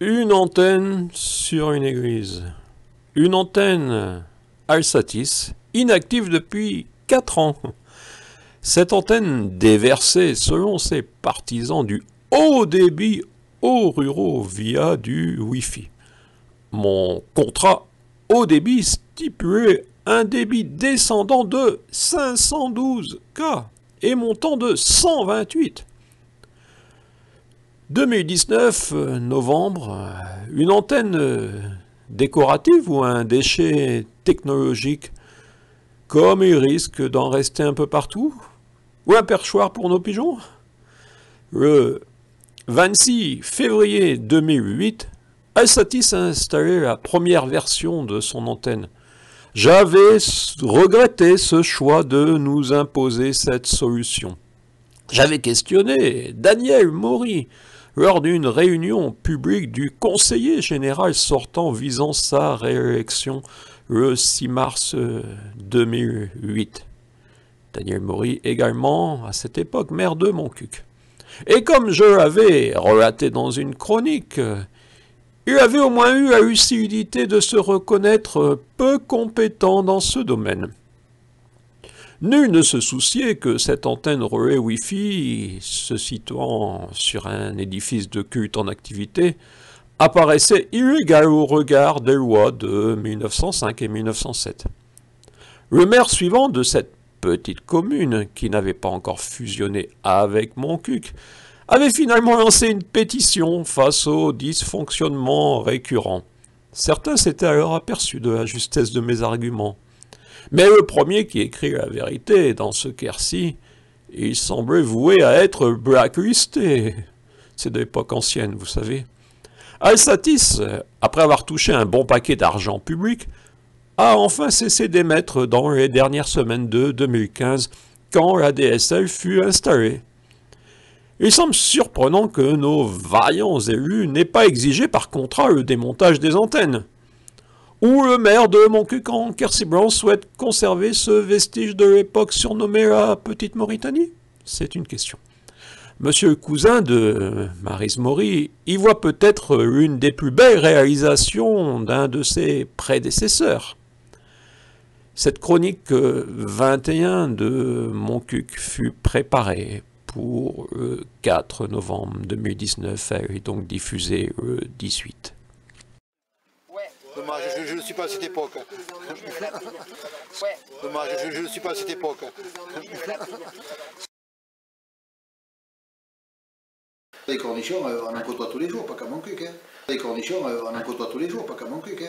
Une antenne sur une église. Une antenne Alsatis, inactive depuis 4 ans. Cette antenne déversait, selon ses partisans, du haut débit aux ruraux via du Wi-Fi. Mon contrat haut débit stipulait un débit descendant de 512 K et montant de 128. 2019, novembre, une antenne décorative ou un déchet technologique, comme il risque d'en rester un peu partout, ou un perchoir pour nos pigeons. Le 26 février 2008, Alsatis a installé la première version de son antenne. J'avais regretté ce choix de nous imposer cette solution. J'avais questionné Daniel Maury lors d'une réunion publique du conseiller général sortant visant sa réélection le 6 mars 2008. Daniel Maury également, à cette époque, maire de Montcuq. Et comme je l'avais relaté dans une chronique, il avait au moins eu la lucidité de se reconnaître peu compétent dans ce domaine. Nul ne se souciait que cette antenne relais Wi-Fi, se situant sur un édifice de culte en activité, apparaissait illégale au regard des lois de 1905 et 1907. Le maire suivant de cette petite commune, qui n'avait pas encore fusionné avec Montcuq, avait finalement lancé une pétition face aux dysfonctionnements récurrents. Certains s'étaient alors aperçus de la justesse de mes arguments. Mais le premier qui écrit la vérité dans ce Quercy, il semblait voué à être blacklisté. C'est de l'époque ancienne, vous savez. Alsatis, après avoir touché un bon paquet d'argent public, a enfin cessé d'émettre dans les dernières semaines de 2015, quand la DSL fut installée. Il semble surprenant que nos vaillants élus n'aient pas exigé par contrat le démontage des antennes. Ou le maire de Montcuq en Quercy-Blanc souhaite conserver ce vestige de l'époque surnommée la Petite Mauritanie? C'est une question. Monsieur le cousin de Maryse Maury y voit peut-être l'une des plus belles réalisations d'un de ses prédécesseurs. Cette chronique 21 de Montcuq fut préparée pour le 4 novembre 2019. Elle est donc diffusée le 18. Dommage, je ne suis pas à cette époque. Dommage, je ne suis pas à cette époque. Les cornichons, on en côtoie tous les jours, pas qu'à Montcuq. Les cornichons, on en côtoie tous les jours, pas qu'à Montcuq.